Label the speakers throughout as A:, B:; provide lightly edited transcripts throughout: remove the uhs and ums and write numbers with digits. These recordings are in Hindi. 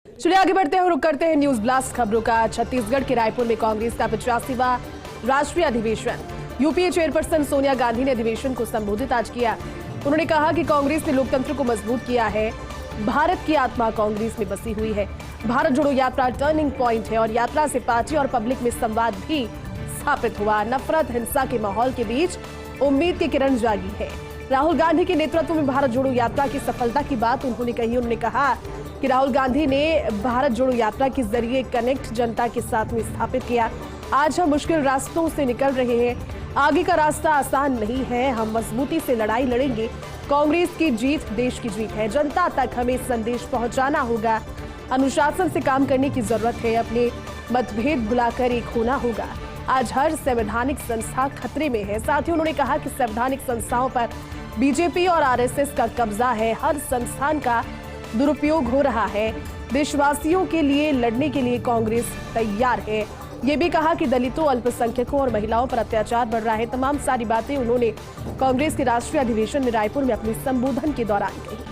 A: चलिए आगे बढ़ते हैं और रुक करते हैं न्यूज ब्लास्ट खबरों का। छत्तीसगढ़ के रायपुर में कांग्रेस का 85वां राष्ट्रीय अधिवेशन। यूपीए चेयरपर्सन सोनिया गांधी ने अधिवेशन को संबोधित आज किया। उन्होंने कहा कि कांग्रेस ने लोकतंत्र को मजबूत किया है। भारत की आत्मा कांग्रेस में बसी हुई है। भारत जोड़ो यात्रा टर्निंग पॉइंट है और यात्रा से पार्टी और पब्लिक में संवाद भी स्थापित हुआ। नफरत हिंसा के माहौल के बीच उम्मीद की किरण जागी है। राहुल गांधी के नेतृत्व में भारत जोड़ो यात्रा की सफलता की बात उन्होंने कही। उन्होंने कहा कि राहुल गांधी ने भारत जोड़ो यात्रा के जरिए कनेक्ट जनता के साथ में स्थापित किया। आज हम मुश्किल रास्तों से निकल रहे हैं। आगे का रास्ता आसान नहीं है। हम मजबूती से लड़ाई लड़ेंगे। कांग्रेस की जीत देश की जीत है। जनता तक हमें संदेश पहुंचाना होगा। अनुशासन से काम करने की जरूरत है। अपने मतभेद भुलाकर एक होना होगा। आज हर संवैधानिक संस्था खतरे में है। साथ ही उन्होंने कहा कि संवैधानिक संस्थाओं पर बीजेपी और आरएसएस का कब्जा है। हर संस्थान का दुरुपयोग हो रहा है। देशवासियों के लिए लड़ने के लिए कांग्रेस तैयार है। ये भी कहा कि दलितों, अल्पसंख्यकों और महिलाओं पर अत्याचार बढ़ रहा है। तमाम सारी बातें उन्होंने कांग्रेस के राष्ट्रीय अधिवेशन में रायपुर में अपने संबोधन के दौरान कही।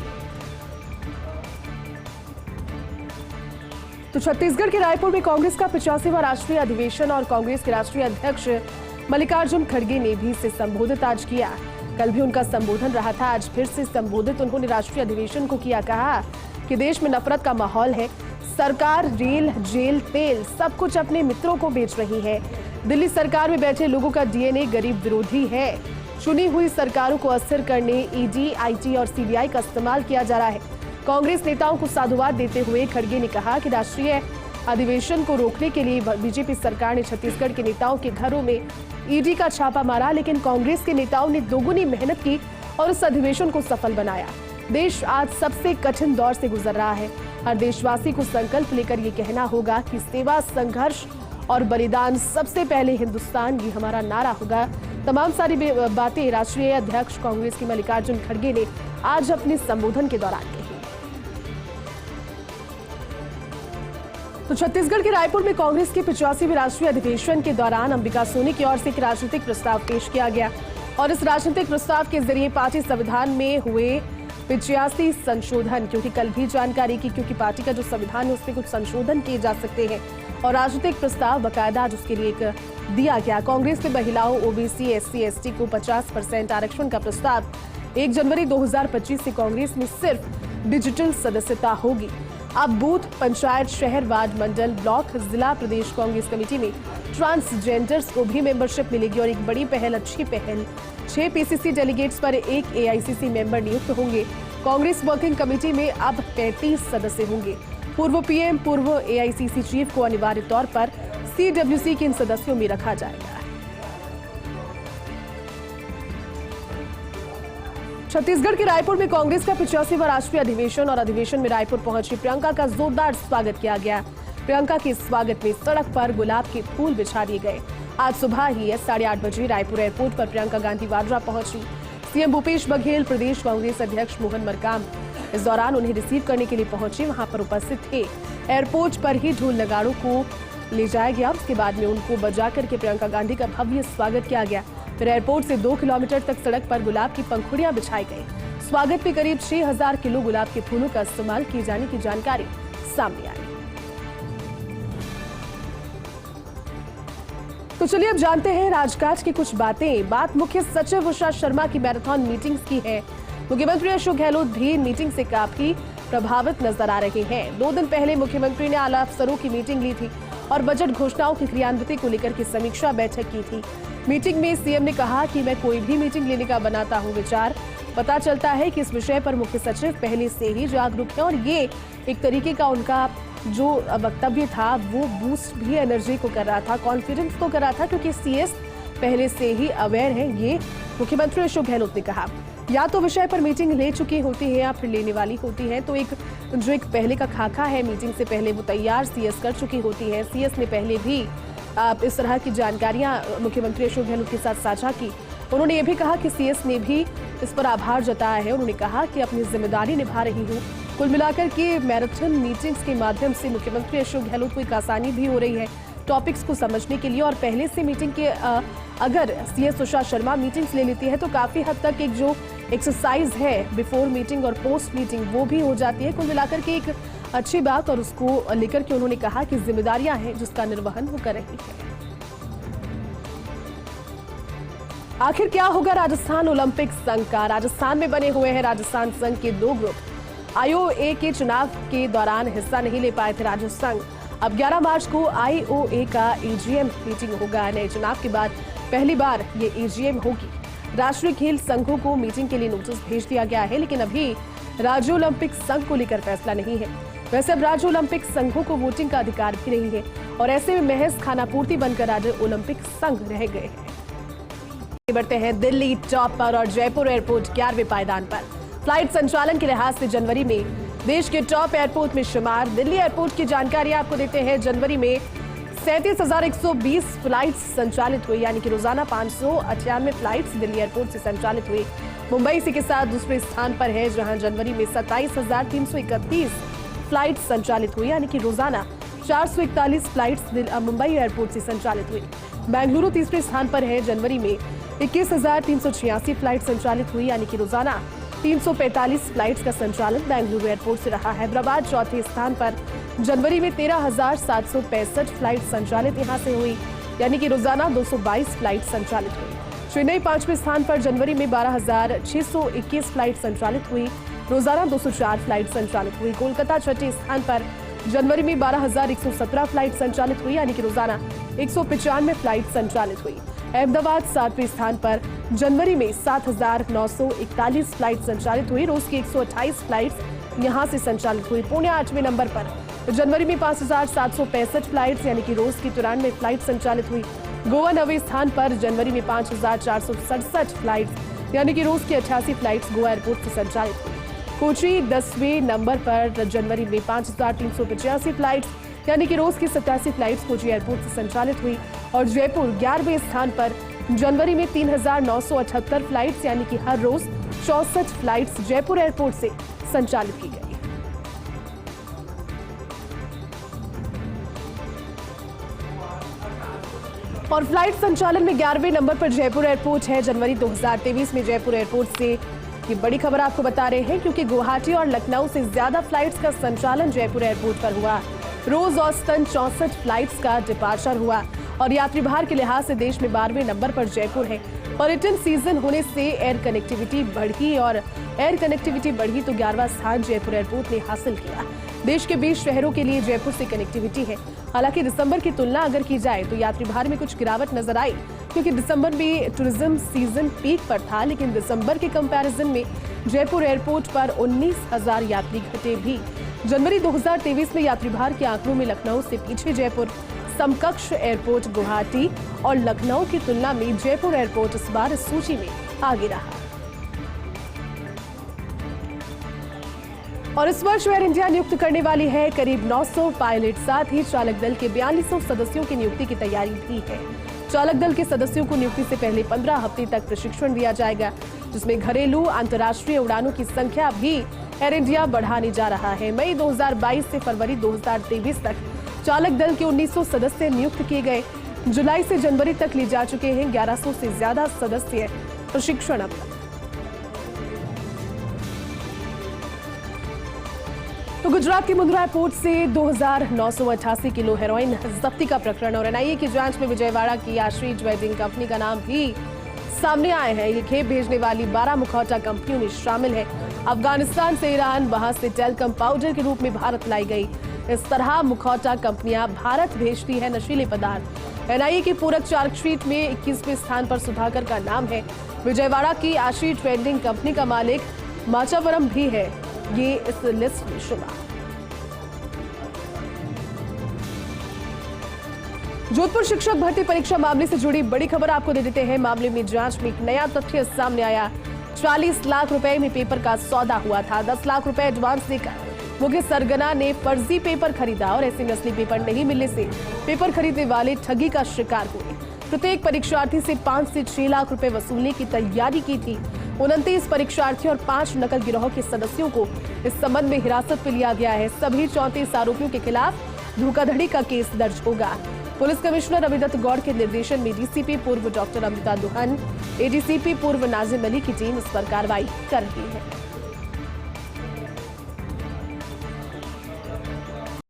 A: तो छत्तीसगढ़ के रायपुर में कांग्रेस का 85वां राष्ट्रीय अधिवेशन और कांग्रेस के राष्ट्रीय अध्यक्ष मल्लिकार्जुन खड़गे ने भी इसे संबोधित आज किया। कल भी उनका संबोधन रहा था। आज फिर से संबोधित उन्होंने राष्ट्रीय अधिवेशन को किया। कहा कि देश में नफरत का माहौल है। सरकार रेल, जेल, तेल सब कुछ अपने मित्रों को बेच रही है। दिल्ली सरकार में बैठे लोगों का डीएनए गरीब विरोधी है। चुनी हुई सरकारों को अस्थिर करने ईडी, आईटी और सीबीआई का इस्तेमाल किया जा रहा है। कांग्रेस नेताओं को साधुवाद देते हुए खड़गे ने कहा कि राष्ट्रीय अधिवेशन को रोकने के लिए बीजेपी सरकार ने छत्तीसगढ़ के नेताओं के घरों में ईडी का छापा मारा, लेकिन कांग्रेस के नेताओं ने दोगुनी मेहनत की और इस अधिवेशन को सफल बनाया। देश आज सबसे कठिन दौर से गुजर रहा है। हर देशवासी को संकल्प लेकर ये कहना होगा कि सेवा, संघर्ष और बलिदान सबसे पहले हिंदुस्तान, ये हमारा नारा होगा। तमाम सारी बातें राष्ट्रीय अध्यक्ष कांग्रेस के मल्लिकार्जुन खड़गे ने आज अपने संबोधन के दौरान कही। तो छत्तीसगढ़ के रायपुर में कांग्रेस के 85वें राष्ट्रीय अधिवेशन के दौरान अंबिका सोनी की ओर से एक राजनीतिक प्रस्ताव पेश किया गया और इस राजनीतिक प्रस्ताव के जरिए पार्टी संविधान में हुए 85 संशोधन, क्योंकि कल भी जानकारी की, क्योंकि पार्टी का जो संविधान है उसमें कुछ संशोधन किए जा सकते हैं और राजनीतिक प्रस्ताव बकायदा आज उसके लिए एक दिया गया। कांग्रेस ने महिलाओं, ओबीसी, एससी, एसटी को 50% आरक्षण का प्रस्ताव 1 जनवरी 2025 से कांग्रेस में सिर्फ डिजिटल सदस्यता होगी। अब बूथ, पंचायत, शहर, वार्ड, मंडल, ब्लॉक, जिला, प्रदेश कांग्रेस कमेटी में ट्रांसजेंडर्स को भी मेंबरशिप मिलेगी और एक बड़ी पहल, अच्छी पहल, 6 पीसीसी डेलीगेट्स पर 1 एआईसीसी मेंबर नियुक्त होंगे। कांग्रेस वर्किंग कमेटी में अब 35 सदस्य होंगे। पूर्व पीएम, पूर्व एआईसीसी चीफ को अनिवार्य तौर पर सीडब्ल्यूसी के इन सदस्यों में रखा जाएगा। छत्तीसगढ़ के रायपुर में कांग्रेस का 85वां राष्ट्रीय अधिवेशन और अधिवेशन में रायपुर पहुंची प्रियंका का जोरदार स्वागत किया गया। प्रियंका के स्वागत में सड़क पर गुलाब के फूल बिछा दिए गए। आज सुबह ही 8:30 बजे रायपुर एयरपोर्ट पर प्रियंका गांधी वाड्रा पहुंची। सीएम भूपेश बघेल, प्रदेश कांग्रेस अध्यक्ष मोहन मरकाम इस दौरान उन्हें रिसीव करने के लिए पहुंचे, वहां पर उपस्थित थे। एयरपोर्ट पर ही ढोल नगाड़ों को ले जाया गया। उसके बाद में उनको बजा करके प्रियंका गांधी का भव्य स्वागत किया गया। फिर एयरपोर्ट से 2 किलोमीटर तक सड़क पर गुलाब की पंखुड़ियां बिछाई गई। स्वागत में करीब 6000 किलो गुलाब के फूलों का इस्तेमाल किए जाने की जानकारी सामने आई। तो चलिए अब जानते हैं राजकाज की कुछ बातें। बात मुख्य सचिव उषा शर्मा की मैराथन मीटिंग्स की है। मुख्यमंत्री अशोक गहलोत भी मीटिंग से काफी प्रभावित नजर आ रहे हैं। 2 दिन पहले मुख्यमंत्री ने आला अफसरों की मीटिंग ली थी और बजट घोषणाओं की क्रियान्विति को लेकर की समीक्षा बैठक की थी। मीटिंग में सीएम ने कहा कि मैं कोई भी मीटिंग लेने का बनाता हूं विचार। पता चलता है कि इस विषय पर मुख्य सचिव पहले से ही जागरूक है और ये एक तरीके का उनका जो वक्तव्य था वो बूस्ट भी एनर्जी को कर रहा था, कॉन्फिडेंस को कर रहा था, क्योंकि सीएस पहले से ही अवेयर है। ये मुख्यमंत्री अशोक गहलोत ने कहा। या तो विषय पर मीटिंग ले चुकी होती है या फिर लेने वाली होती है, तो एक पहले का खाका है मीटिंग से पहले वो तैयार सीएस कर चुकी होती है। सीएस ने पहले भी इस तरह की जानकारियां मुख्यमंत्री अशोक गहलोत के साथ साझा की। उन्होंने ये भी कहा कि सीएस ने भी इस पर आभार जताया है। उन्होंने कहा कि अपनी जिम्मेदारी निभा रही हूँ। कुल मिलाकर के मैराथन मीटिंग्स के माध्यम से मुख्यमंत्री अशोक गहलोत को एक आसानी भी हो रही है टॉपिक्स को समझने के लिए और पहले से मीटिंग के अगर सीएस उषा शर्मा मीटिंग्स ले लेती है तो काफी हद तक एक जो एक्सरसाइज है बिफोर मीटिंग और पोस्ट मीटिंग वो भी हो जाती है। कुल मिलाकर के एक अच्छी बात और उसको लेकर के उन्होंने कहा कि जिम्मेदारियां हैं जिसका निर्वहन वो कर रही है। आखिर क्या होगा राजस्थान ओलंपिक संघ का? राजस्थान में बने हुए हैं राजस्थान संघ के 2 ग्रुप। आईओए के चुनाव के दौरान हिस्सा नहीं ले पाए थे राज्य संघ। अब 11 मार्च को आईओए का एजीएम मीटिंग होगा। नए चुनाव के बाद पहली बार ये एजीएम होगी। राष्ट्रीय खेल संघों को मीटिंग के लिए नोटिस भेज दिया गया है, लेकिन अभी राज्य ओलंपिक संघ को लेकर फैसला नहीं है। वैसे अब राज्य ओलंपिक संघों को वोटिंग का अधिकार भी नहीं है और ऐसे में महज खानापूर्ति बनकर राज्य ओलंपिक संघ रह गए हैं। बढ़ते हैं दिल्ली टॉप पर और जयपुर एयरपोर्ट 11वें पायदान पर। फ्लाइट संचालन के लिहाज से जनवरी में देश के टॉप एयरपोर्ट में शुमार। दिल्ली एयरपोर्ट की जानकारी आपको देते हैं। जनवरी में 37,120 फ्लाइट्स संचालित हुई, यानी कि रोजाना 598 फ्लाइट्स दिल्ली एयरपोर्ट से संचालित हुई। मुंबई इसी के साथ दूसरे स्थान पर है, जहां जनवरी में 27,331 फ्लाइट्स संचालित हुई, यानी कि रोजाना 441 फ्लाइट्स मुंबई एयरपोर्ट से संचालित हुई। बेंगलुरु तीसरे स्थान पर है। जनवरी में 21,386 फ्लाइट संचालित हुई, यानी कि रोजाना 345 फ्लाइट्स का संचालन बेंगलुरु एयरपोर्ट से रहा। हैदराबाद चौथे स्थान पर जनवरी में 13,765 फ्लाइट संचालित यहां से हुई, यानी कि रोजाना 222 फ्लाइट संचालित हुई। चेन्नई 5वें स्थान पर जनवरी में 12,621 फ्लाइट संचालित हुई, रोजाना 204 फ्लाइट संचालित हुई। कोलकाता छठे स्थान पर जनवरी में 12,117 फ्लाइट संचालित हुई, यानी कि रोजाना 195 फ्लाइट संचालित हुई। अहमदाबाद 7वें स्थान पर जनवरी में 7,941 फ्लाइट संचालित हुई, रोज की 128 फ्लाइट्स यहां से संचालित हुई। पुणे 8वें नंबर पर जनवरी में 5,765 फ्लाइट्स, यानी कि रोज की 93 फ्लाइट संचालित हुई। गोवा 9वें स्थान पर जनवरी में 5,467 फ्लाइट्स, यानी कि रोज की 88 फ्लाइट्स गोवा एयरपोर्ट से संचालित हुई। कोची 10वें नंबर पर जनवरी में 5,385 फ्लाइट्स, यानी कि रोज की 87 फ्लाइट्स कोची एयरपोर्ट से संचालित हुई। और जयपुर 11वें स्थान पर जनवरी में 3,978 फ्लाइट्स, यानी कि हर रोज 64 फ्लाइट्स जयपुर एयरपोर्ट से संचालित की गई। और फ्लाइट संचालन में 11वें नंबर पर जयपुर एयरपोर्ट है। जनवरी 2023 में जयपुर एयरपोर्ट से ये बड़ी खबर आपको बता रहे हैं, क्योंकि गुवाहाटी और लखनऊ से ज्यादा फ्लाइट्स का संचालन जयपुर एयरपोर्ट पर हुआ। रोज औसतन 64 फ्लाइट्स का डिपार्चर हुआ और यात्री भार के लिहाज से देश में 12वें नंबर पर जयपुर है। पर्यटन सीजन होने से एयर कनेक्टिविटी बढ़ी और एयर कनेक्टिविटी बढ़ी तो 11वां स्थान जयपुर एयरपोर्ट ने हासिल किया। देश के 20 शहरों के लिए जयपुर से कनेक्टिविटी है। हालांकि दिसंबर की तुलना अगर की जाए तो यात्री भार में कुछ गिरावट नजर आई, क्योंकि दिसंबर में टूरिज्म सीजन पीक पर था, लेकिन दिसंबर के कंपैरिजन में जयपुर एयरपोर्ट पर 19,000 यात्री घटे भी। जनवरी 2023 में यात्री भार के आंकड़ों में लखनऊ से पीछे जयपुर, समकक्ष एयरपोर्ट गुवाहाटी और लखनऊ की तुलना में जयपुर एयरपोर्ट इस बार इस सूची में आगे रहा। और इस वर्ष एयर इंडिया नियुक्त करने वाली है करीब 900 पायलट, साथ ही चालक दल के 4200 सदस्यों की नियुक्ति की तैयारी भी है। चालक दल के सदस्यों को नियुक्ति से पहले 15 हफ्ते तक प्रशिक्षण दिया जाएगा, जिसमें घरेलू अंतर्राष्ट्रीय उड़ानों की संख्या भी एयर इंडिया बढ़ाने जा रहा है। मई 2022 से फरवरी 2023 तक चालक दल के 1900 सदस्य नियुक्त किए गए। जुलाई से जनवरी तक ले जा चुके हैं 1100 से ज्यादा सदस्य प्रशिक्षण। अब तो गुजरात के मुंद्रा एयरपोर्ट से 2,988 किलो हेरोइन जब्ती का प्रकरण और एनआईए की जांच में विजयवाड़ा की आश्री ट्रेडिंग कंपनी का नाम भी सामने आए हैं। ये खेप भेजने वाली 12 मुखौटा कंपनियों में शामिल है। अफगानिस्तान से ईरान, वहां से टेलकम पाउडर के रूप में भारत लाई गई। इस तरह मुखौटा कंपनियां भारत भेजती है नशीले पदार्थ। एनआईए की पूरक चार्जशीट में 21वें स्थान पर सुधाकर का नाम है। विजयवाड़ा की आश्री ट्रेडिंग कंपनी का मालिक माचावरम भी है ये इस लिस्ट में शुमार। जोधपुर शिक्षक भर्ती परीक्षा मामले से जुड़ी बड़ी खबर आपको दे देते हैं। मामले में जांच में एक नया तथ्य सामने आया। 40 लाख रुपए में पेपर का सौदा हुआ था। 10 लाख रुपए एडवांस देकर मुख्य सरगना ने फर्जी पेपर खरीदा और ऐसे नकली पेपर नहीं मिलने से पेपर खरीदने वाले ठगी का शिकार हुए। प्रत्येक परीक्षार्थी से 5 से 6 लाख रुपए वसूलने की तैयारी की थी। 29 परीक्षार्थियों और 5 नकल गिरोह के सदस्यों को इस संबंध में हिरासत में लिया गया है। सभी 34 आरोपियों के खिलाफ धोखाधड़ी का केस दर्ज होगा। पुलिस कमिश्नर अमिदत्त गौड़ के निर्देशन में डीसीपी पूर्व डॉक्टर अमृता दुहन, एडीसीपी पूर्व नाजिम अली की टीम इस पर कार्रवाई कर रही है।